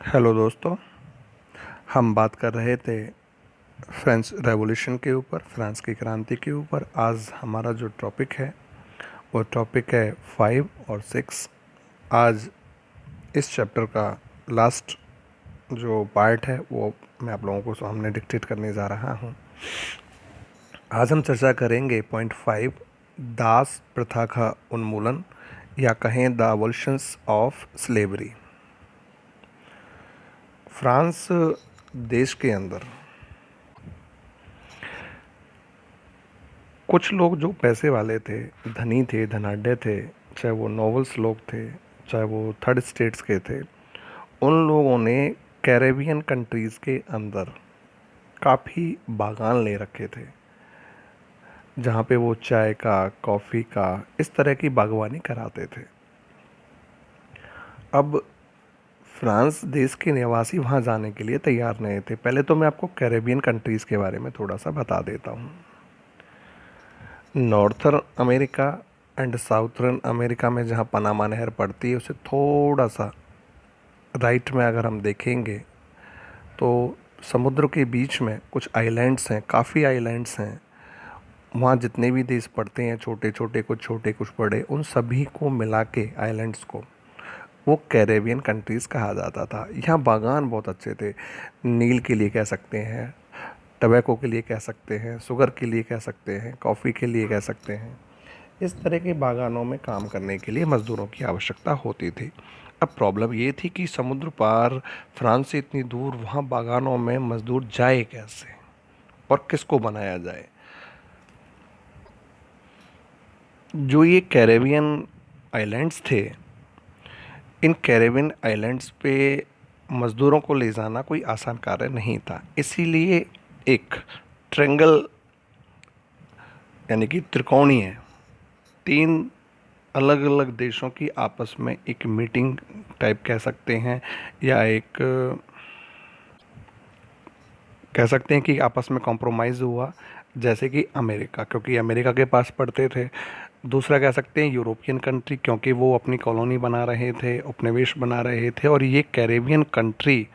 Hello दोस्तों। हम बात कर रहे थे फ्रेंच रेवोल्यूशन के ऊपर, फ्रांस की क्रांति के ऊपर। आज हमारा जो टॉपिक है वो टॉपिक है 5 और 6। आज इस चैप्टर का लास्ट जो पार्ट है वो मैं आप लोगों को सामने डिक्टेट करने जा रहा हूँ। आज हम चर्चा करेंगे पॉइंट 5, दास प्रथा का उन्मूलन या कहें द अबॉलिशंस ऑफ स्लेवरी। फ्रांस देश के अंदर कुछ लोग जो पैसे वाले थे, धनी थे, धनाढ्य थे, चाहे वो नोबल्स लोग थे, चाहे वो थर्ड स्टेट्स के थे, उन लोगों ने कैरेबियन कंट्रीज़ के अंदर काफ़ी बागान ले रखे थे, जहाँ पे वो चाय का, कॉफ़ी का, इस तरह की बागवानी कराते थे। अब फ्रांस देश के निवासी वहाँ जाने के लिए तैयार नहीं थे। पहले तो मैं आपको कैरेबियन कंट्रीज़ के बारे में थोड़ा सा बता देता हूँ। Northern America and southern America में जहाँ पनामा नहर पड़ती है, उसे थोड़ा सा राइट में अगर हम देखेंगे तो समुद्र के बीच में कुछ आइलैंड्स हैं, काफ़ी आइलैंड्स हैं। वहाँ जितने भी देश पड़ते हैं, छोटे छोटे कुछ बड़े, उन सभी को मिला के आइलैंड्स को वो कैरेबियन कंट्रीज़ कहा जाता था। यहाँ बागान बहुत अच्छे थे। नील के लिए कह सकते हैं, टबैको के लिए कह सकते हैं, शुगर के लिए कह सकते हैं, कॉफ़ी के लिए कह सकते हैं। इस तरह के बागानों में काम करने के लिए मज़दूरों की आवश्यकता होती थी। अब प्रॉब्लम ये थी कि समुद्र पार फ्रांस से इतनी दूर वहाँ बागानों में मज़दूर जाए कैसे और किसको बनाया जाए। जो ये कैरेबियन आइलैंड्स थे, इन कैरेबियन आइलैंड्स पे मज़दूरों को ले जाना कोई आसान कार्य नहीं था। इसीलिए एक ट्रेंगल यानी कि त्रिकोणीय 3 अलग अलग देशों की आपस में एक मीटिंग टाइप कह सकते हैं, या एक कह सकते हैं कि आपस में कॉम्प्रोमाइज़ हुआ। जैसे कि अमेरिका, क्योंकि अमेरिका के पास पड़ते थे। दूसरा कह सकते हैं यूरोपियन कंट्री, क्योंकि वो अपनी कॉलोनी बना रहे थे, उपनिवेश बना रहे थे। और ये कैरेबियन कंट्री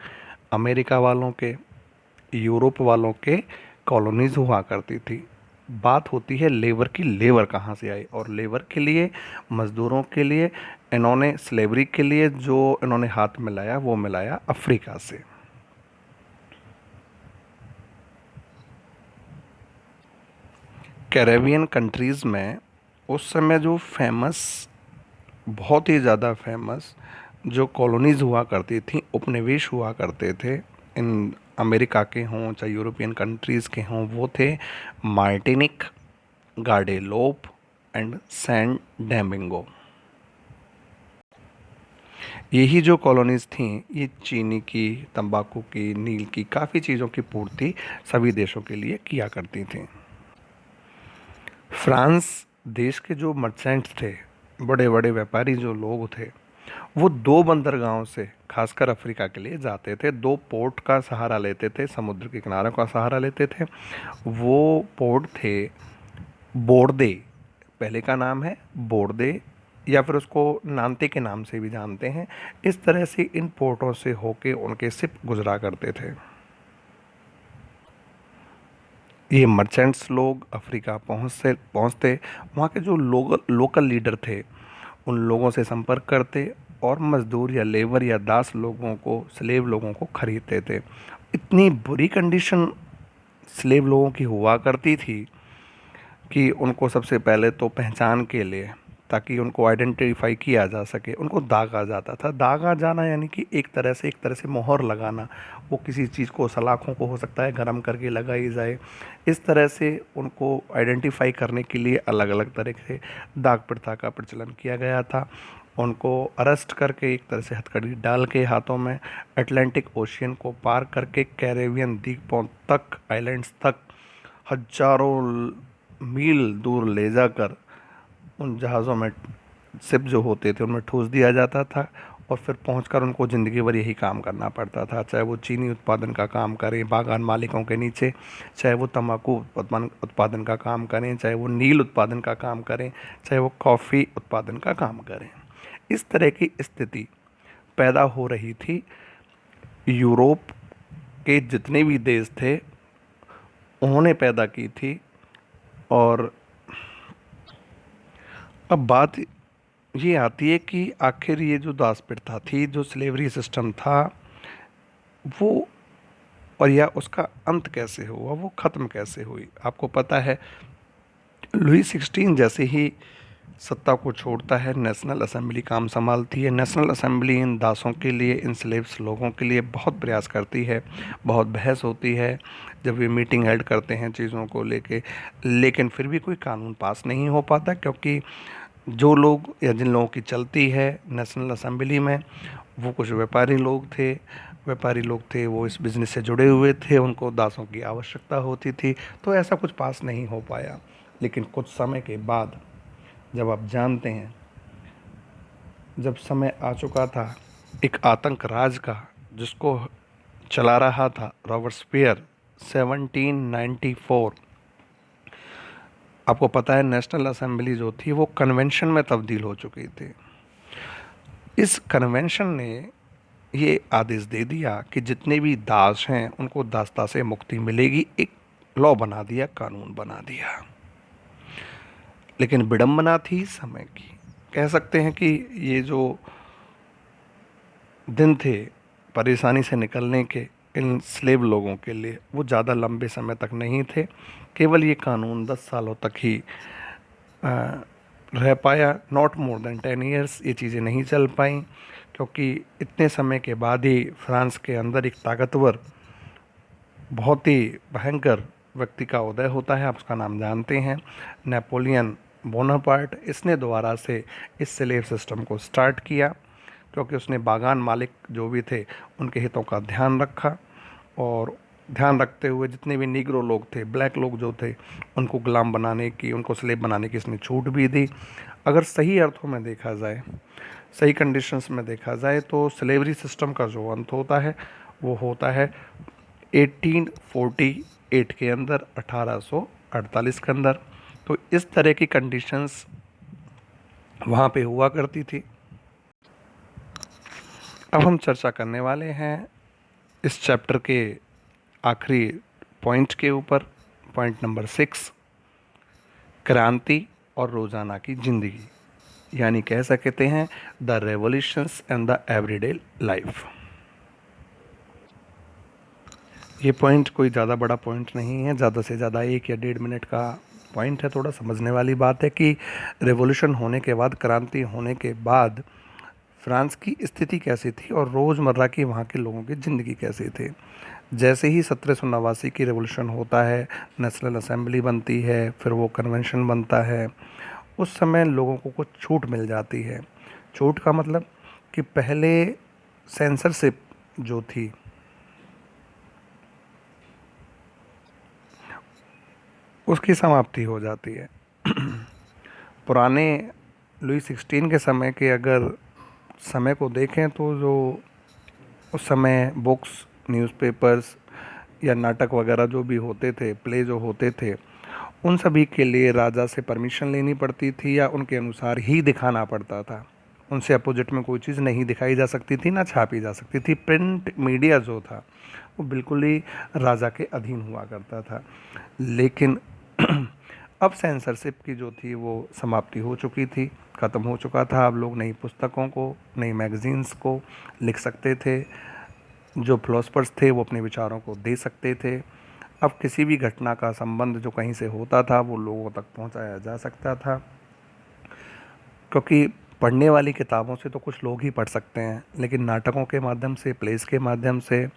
अमेरिका वालों के, यूरोप वालों के कॉलोनीज़ हुआ करती थी। बात होती है लेबर की। लेबर कहाँ से आई? और लेबर के लिए, मज़दूरों के लिए, इन्होंने स्लेवरी के लिए जो इन्होंने हाथ मिलाया वो मिलाया अफ्रीका से। कैरेबियन कंट्रीज़ में उस समय जो फेमस, बहुत ही ज़्यादा फेमस जो कॉलोनीज़ हुआ करती थी, उपनिवेश हुआ करते थे, इन अमेरिका के हों चाहे यूरोपियन कंट्रीज़ के हों, वो थे मार्टिनिक, गार्डेलोप एंड सैन डोमिंगो। यही जो कॉलोनीज़ थीं, ये चीनी की, तंबाकू की, नील की, काफ़ी चीज़ों की पूर्ति सभी देशों के लिए किया करती थीं। फ्रांस देश के जो मर्चेंट्स थे, बड़े बड़े व्यापारी जो लोग थे, वो 2 बंदरगाहों से खासकर अफ्रीका के लिए जाते थे। 2 पोर्ट का सहारा लेते थे, समुद्र के किनारों का सहारा लेते थे। वो पोर्ट थे बोर्दे, पहले का नाम है बोर्दे, या फिर उसको नान्ते के नाम से भी जानते हैं। इस तरह से इन पोर्टों से होके उनके शिप गुजरा करते थे। ये मर्चेंट्स लोग अफ्रीका पहुँचते वहाँ के जो लोकल लीडर थे, उन लोगों से संपर्क करते और मज़दूर या लेबर या दास लोगों को, स्लेव लोगों को खरीदते थे। इतनी बुरी कंडीशन स्लेव लोगों की हुआ करती थी कि उनको सबसे पहले तो पहचान के लिए, ताकि उनको आइडेंटिफाई किया जा सके, उनको दागा जाता था। दागा जाना यानी कि एक तरह से मोहर लगाना। वो किसी चीज़ को, सलाखों को हो सकता है गरम करके लगाई जाए। इस तरह से उनको आइडेंटिफाई करने के लिए अलग अलग तरह से दाग प्रथा का प्रचलन किया गया था। उनको अरेस्ट करके, एक तरह से हथकड़ी डाल के हाथों में, अटलांटिक ओशियन को पार करके कैरेबियन द्वीपों तक, आइलैंड्स तक, हजारों मील दूर ले जाकर उन जहाज़ों में, शिप जो होते थे उनमें ठूस दिया जाता था। और फिर पहुंचकर उनको ज़िंदगी भर यही काम करना पड़ता था। चाहे वो चीनी उत्पादन का काम करें बागान मालिकों के नीचे, चाहे वो तंबाकू उत्पादन का काम करें, चाहे वो नील उत्पादन का काम करें, चाहे वो कॉफ़ी उत्पादन का काम करें। इस तरह की स्थिति पैदा हो रही थी यूरोप के जितने भी देश थे उन्होंने पैदा की थी। और अब बात ये आती है कि आखिर ये जो दास प्रथा थी, जो स्लेवरी सिस्टम था, वो और या उसका अंत कैसे हुआ, वो ख़त्म कैसे हुई। आपको पता है, लुई 16 जैसे ही सत्ता को छोड़ता है, नेशनल असेंबली काम संभालती है। नेशनल असेंबली इन दासों के लिए, इन स्लेव्स लोगों के लिए बहुत प्रयास करती है, बहुत बहस होती है जब वे मीटिंग हेल्ड करते हैं चीज़ों को लेके, लेकिन फिर भी कोई कानून पास नहीं हो पाता, क्योंकि जो लोग या जिन लोगों की चलती है नेशनल असेंबली में, वो कुछ व्यापारी लोग थे। व्यापारी लोग थे, वो इस बिज़नेस से जुड़े हुए थे, उनको दासों की आवश्यकता होती थी, तो ऐसा कुछ पास नहीं हो पाया। लेकिन कुछ समय के बाद, जब आप जानते हैं, जब समय आ चुका था एक आतंक राज का, जिसको चला रहा था रॉबर्टसपियर, 1794। आपको पता है, नेशनल असेंबली जो थी वो कन्वेंशन में तब्दील हो चुकी थी। इस कन्वेंशन ने ये आदेश दे दिया कि जितने भी दास हैं उनको दासता से मुक्ति मिलेगी। एक लॉ बना दिया, कानून बना दिया। लेकिन विडंबना थी समय की। कह सकते हैं कि ये जो दिन थे परेशानी से निकलने के इन स्लेव लोगों के लिए, वो ज़्यादा लंबे समय तक नहीं थे। केवल ये कानून 10 सालों तक ही रह पाया, नॉट मोर देन 10 ईयर्स। ये चीज़ें नहीं चल पाई, क्योंकि इतने समय के बाद ही फ्रांस के अंदर एक ताकतवर, बहुत ही भयंकर व्यक्ति का उदय होता है। आप उसका नाम जानते हैं, नेपोलियन बोनापार्ट। इसने दोबारा से इस स्लेव सिस्टम को स्टार्ट किया, क्योंकि उसने बागान मालिक जो भी थे उनके हितों का ध्यान रखा, और ध्यान रखते हुए जितने भी नीग्रो लोग थे, ब्लैक लोग जो थे, उनको गुलाम बनाने की, उनको स्लेव बनाने की इसने छूट भी दी। अगर सही अर्थों में देखा जाए, सही कंडीशंस में देखा जाए, तो स्लेवरी सिस्टम का जो अंत होता है वो होता है 1848 के अंदर, 1848 के अंदर। तो इस तरह की कंडीशंस वहाँ पे हुआ करती थी। अब हम चर्चा करने वाले हैं इस चैप्टर के आखिरी पॉइंट के ऊपर, पॉइंट नंबर 6, क्रांति और रोज़ाना की ज़िंदगी, यानी कह सकते हैं the revolutions and the everyday life. ये पॉइंट कोई ज़्यादा बड़ा पॉइंट नहीं है, ज़्यादा से ज़्यादा 1 या 1.5 मिनट का पॉइंट है। थोड़ा समझने वाली बात है कि रेवोल्यूशन होने के बाद, क्रांति होने के बाद फ्रांस की स्थिति कैसी थी और रोज़मर्रा की वहाँ के लोगों की ज़िंदगी कैसी थी। जैसे ही 1789 की रेवोल्यूशन होता है, नेशनल असेंबली बनती है, फिर वो कन्वेंशन बनता है, उस समय लोगों को कुछ छूट मिल जाती है। छूट का मतलब कि पहले सेंसरशिप जो थी, उसकी समाप्ति हो जाती है। पुराने लुई 16 के समय के अगर समय को देखें, तो जो उस समय बुक्स, न्यूज़पेपर्स या नाटक वगैरह जो भी होते थे, प्ले जो होते थे, उन सभी के लिए राजा से परमिशन लेनी पड़ती थी, या उनके अनुसार ही दिखाना पड़ता था। उनसे अपोजिट में कोई चीज़ नहीं दिखाई जा सकती थी, ना छापी जा सकती थी। प्रिंट मीडिया जो था वो बिल्कुल ही राजा के अधीन हुआ करता था। लेकिन अब सेंसरशिप की जो थी वो समाप्ति हो चुकी थी, ख़त्म हो चुका था। अब लोग नई पुस्तकों को, नई मैगज़ीन्स को लिख सकते थे। जो फिलोसफर्स थे वो अपने विचारों को दे सकते थे। अब किसी भी घटना का संबंध जो कहीं से होता था वो लोगों तक पहुंचाया जा सकता था, क्योंकि पढ़ने वाली किताबों से तो कुछ लोग ही पढ़ सकते हैं, लेकिन नाटकों के माध्यम से, प्लेस के माध्यम से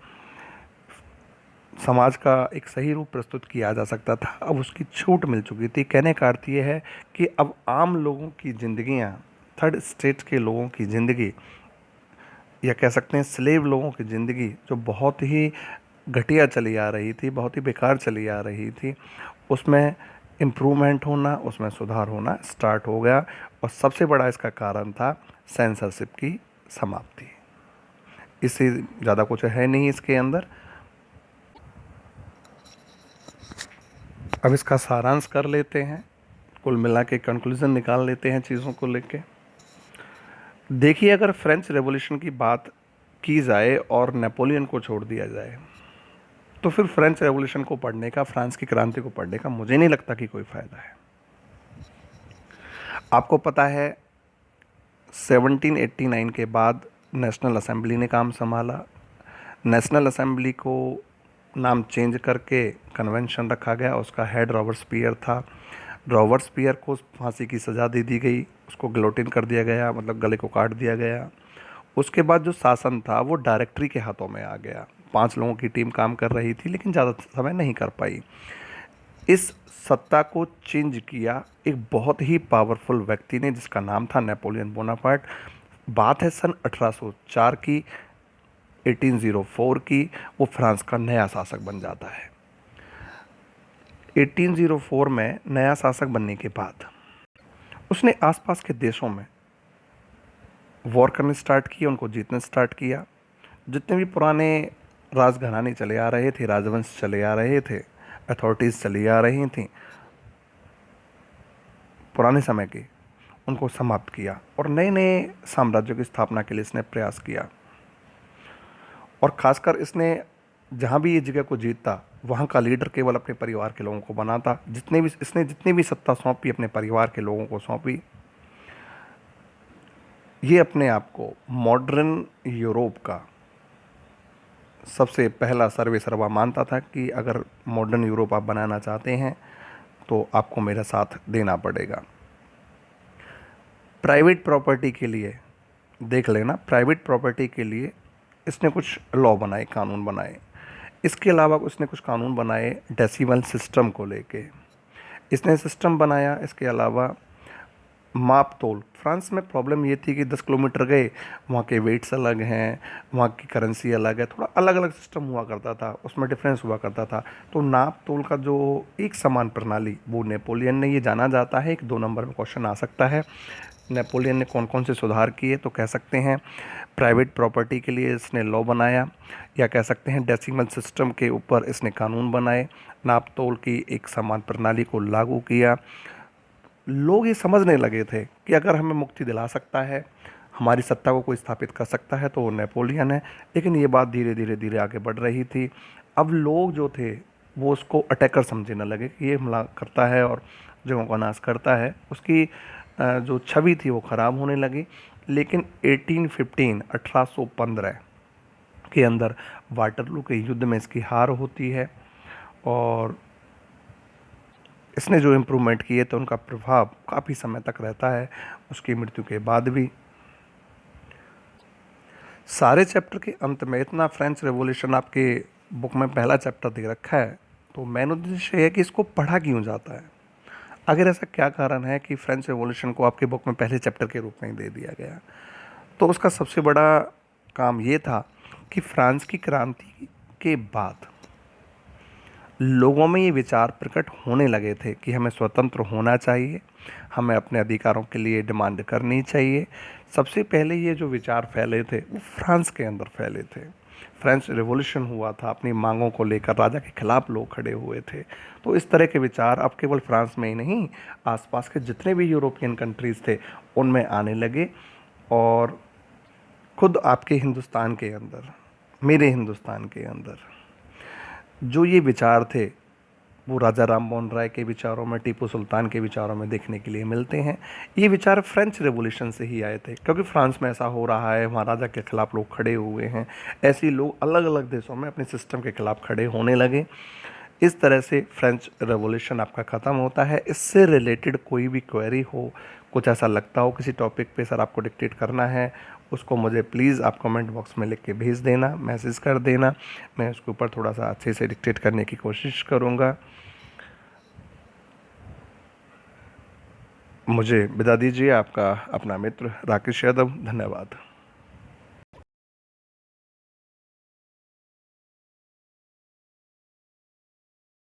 समाज का एक सही रूप प्रस्तुत किया जा सकता था। अब उसकी छूट मिल चुकी थी। कहने का अर्थ ये है कि अब आम लोगों की ज़िंदगियाँ, थर्ड स्टेट के लोगों की ज़िंदगी, या कह सकते हैं स्लेव लोगों की ज़िंदगी, जो बहुत ही घटिया चली आ रही थी, बहुत ही बेकार चली आ रही थी, उसमें इम्प्रूवमेंट होना, उसमें सुधार होना स्टार्ट हो गया। और सबसे बड़ा इसका कारण था सेंसरशिप की समाप्ति। इससे ज़्यादा कुछ है नहीं इसके अंदर। अब इसका सारांश कर लेते हैं, कुल मिला के कंक्लूज़न निकाल लेते हैं चीज़ों को लेके। देखिए, अगर फ्रेंच रेवोल्यूशन की बात की जाए और नेपोलियन को छोड़ दिया जाए, तो फिर फ्रेंच रेवोल्यूशन को पढ़ने का, फ्रांस की क्रांति को पढ़ने का मुझे नहीं लगता कि कोई फ़ायदा है। आपको पता है 1789 के बाद नेशनल असेंबली ने काम संभाला। नेशनल असेंबली को नाम चेंज करके कन्वेंशन रखा गया। उसका हेड रॉबर्टस्पियर था। रॉबर्टस्पियर को फांसी की सज़ा दे दी गई, उसको गिलोटिन कर दिया गया, मतलब गले को काट दिया गया। उसके बाद जो शासन था वो डायरेक्टरी के हाथों में आ गया। 5 लोगों की टीम काम कर रही थी, लेकिन ज़्यादा समय नहीं कर पाई। इस सत्ता को चेंज किया एक बहुत ही पावरफुल व्यक्ति ने, जिसका नाम था नेपोलियन बोनापार्ट। बात है सन 1804 की, 1804 की। वो फ्रांस का नया शासक बन जाता है। 1804 में नया शासक बनने के बाद उसने आसपास के देशों में वॉर करने स्टार्ट किए, उनको जीतने स्टार्ट किया। जितने भी पुराने राजघराने चले आ रहे थे, राजवंश चले आ रहे थे, अथॉरिटीज़ चली आ रही थी पुराने समय की, उनको समाप्त किया और नए नए साम्राज्यों की स्थापना के लिए इसने प्रयास किया। और ख़ासकर इसने जहाँ भी ये जगह को जीतता, वहाँ का लीडर केवल अपने परिवार के लोगों को बनाता। जितनी भी सत्ता सौंपी, अपने परिवार के लोगों को सौंपी। ये अपने आप को मॉडर्न यूरोप का सबसे पहला सर्वे सर्वा मानता था कि अगर मॉडर्न यूरोप आप बनाना चाहते हैं तो आपको मेरा साथ देना पड़ेगा। प्राइवेट प्रॉपर्टी के लिए देख लेना, प्राइवेट प्रॉपर्टी के लिए इसने कुछ लॉ बनाए, कानून बनाए। इसके अलावा उसने कुछ कानून बनाए डेसिमल सिस्टम को लेके। इसने सिस्टम बनाया। इसके अलावा माप तोल। फ्रांस में प्रॉब्लम ये थी कि 10 किलोमीटर गए, वहाँ के वेट्स अलग हैं, वहाँ की करेंसी अलग है, थोड़ा अलग अलग सिस्टम हुआ करता था, उसमें डिफरेंस हुआ करता था। तो नाप तोल का जो एक समान प्रणाली, वो नेपोलियन ने, ये जाना जाता है, एक 2 नंबर में क्वेश्चन आ सकता है, नेपोलियन ने कौन कौन से सुधार किए। तो कह सकते हैं प्राइवेट प्रॉपर्टी के लिए इसने लॉ बनाया, या कह सकते हैं डेसिमल सिस्टम के ऊपर इसने कानून बनाए, नाप तोल की एक समान प्रणाली को लागू किया। लोग ये समझने लगे थे कि अगर हमें मुक्ति दिला सकता है, हमारी सत्ता को कोई स्थापित कर सकता है, तो वो नेपोलियन है। लेकिन ये बात धीरे धीरे धीरे आगे बढ़ रही थी। अब लोग जो थे वो उसको अटैकर समझने लगे कि ये हमला करता है और जगहों का नाश करता है। उसकी जो छवि थी वो ख़राब होने लगी। लेकिन 1815 के अंदर वाटरलू के युद्ध में इसकी हार होती है और इसने जो इम्प्रूवमेंट किए तो उनका प्रभाव काफ़ी समय तक रहता है, उसकी मृत्यु के बाद भी। सारे चैप्टर के अंत में इतना फ्रेंच रेवोल्यूशन आपके बुक में पहला चैप्टर दे रखा है, तो मेन उद्देश्य है कि इसको पढ़ा क्यों जाता है। अगर ऐसा क्या कारण है कि फ्रेंच रेवोल्यूशन को आपके बुक में पहले चैप्टर के रूप में ही दे दिया गया, तो उसका सबसे बड़ा काम ये था कि फ्रांस की क्रांति के बाद लोगों में ये विचार प्रकट होने लगे थे कि हमें स्वतंत्र होना चाहिए, हमें अपने अधिकारों के लिए डिमांड करनी चाहिए। सबसे पहले ये जो विचार फैले थे वो फ्रांस के अंदर फैले थे। फ्रेंच रिवॉल्यूशन हुआ था, अपनी मांगों को लेकर राजा के खिलाफ लोग खड़े हुए थे। तो इस तरह के विचार अब केवल फ्रांस में ही नहीं, आसपास के जितने भी यूरोपियन कंट्रीज़ थे उनमें आने लगे। और खुद आपके हिंदुस्तान के अंदर, मेरे हिंदुस्तान के अंदर जो ये विचार थे वो राजा राम मोहन राय के विचारों में, टीपू सुल्तान के विचारों में देखने के लिए मिलते हैं। ये विचार फ्रेंच रेवोल्यूशन से ही आए थे, क्योंकि फ्रांस में ऐसा हो रहा है, वहाँ राजा के खिलाफ लोग खड़े हुए हैं। ऐसे ही लोग अलग अलग देशों में अपने सिस्टम के खिलाफ खड़े होने लगे। इस तरह से फ्रेंच रेवोल्यूशन आपका ख़त्म होता है। इससे रिलेटेड कोई भी क्वेरी हो, कुछ ऐसा लगता हो किसी टॉपिक पे सर आपको डिक्टेट करना है, उसको मुझे प्लीज़ आप कमेंट बॉक्स में लिख के भेज देना, मैसेज कर देना। मैं उसके ऊपर थोड़ा सा अच्छे से डिक्टेट करने की कोशिश करूँगा। मुझे विदा दीजिए। आपका अपना मित्र राकेश यादव। धन्यवाद।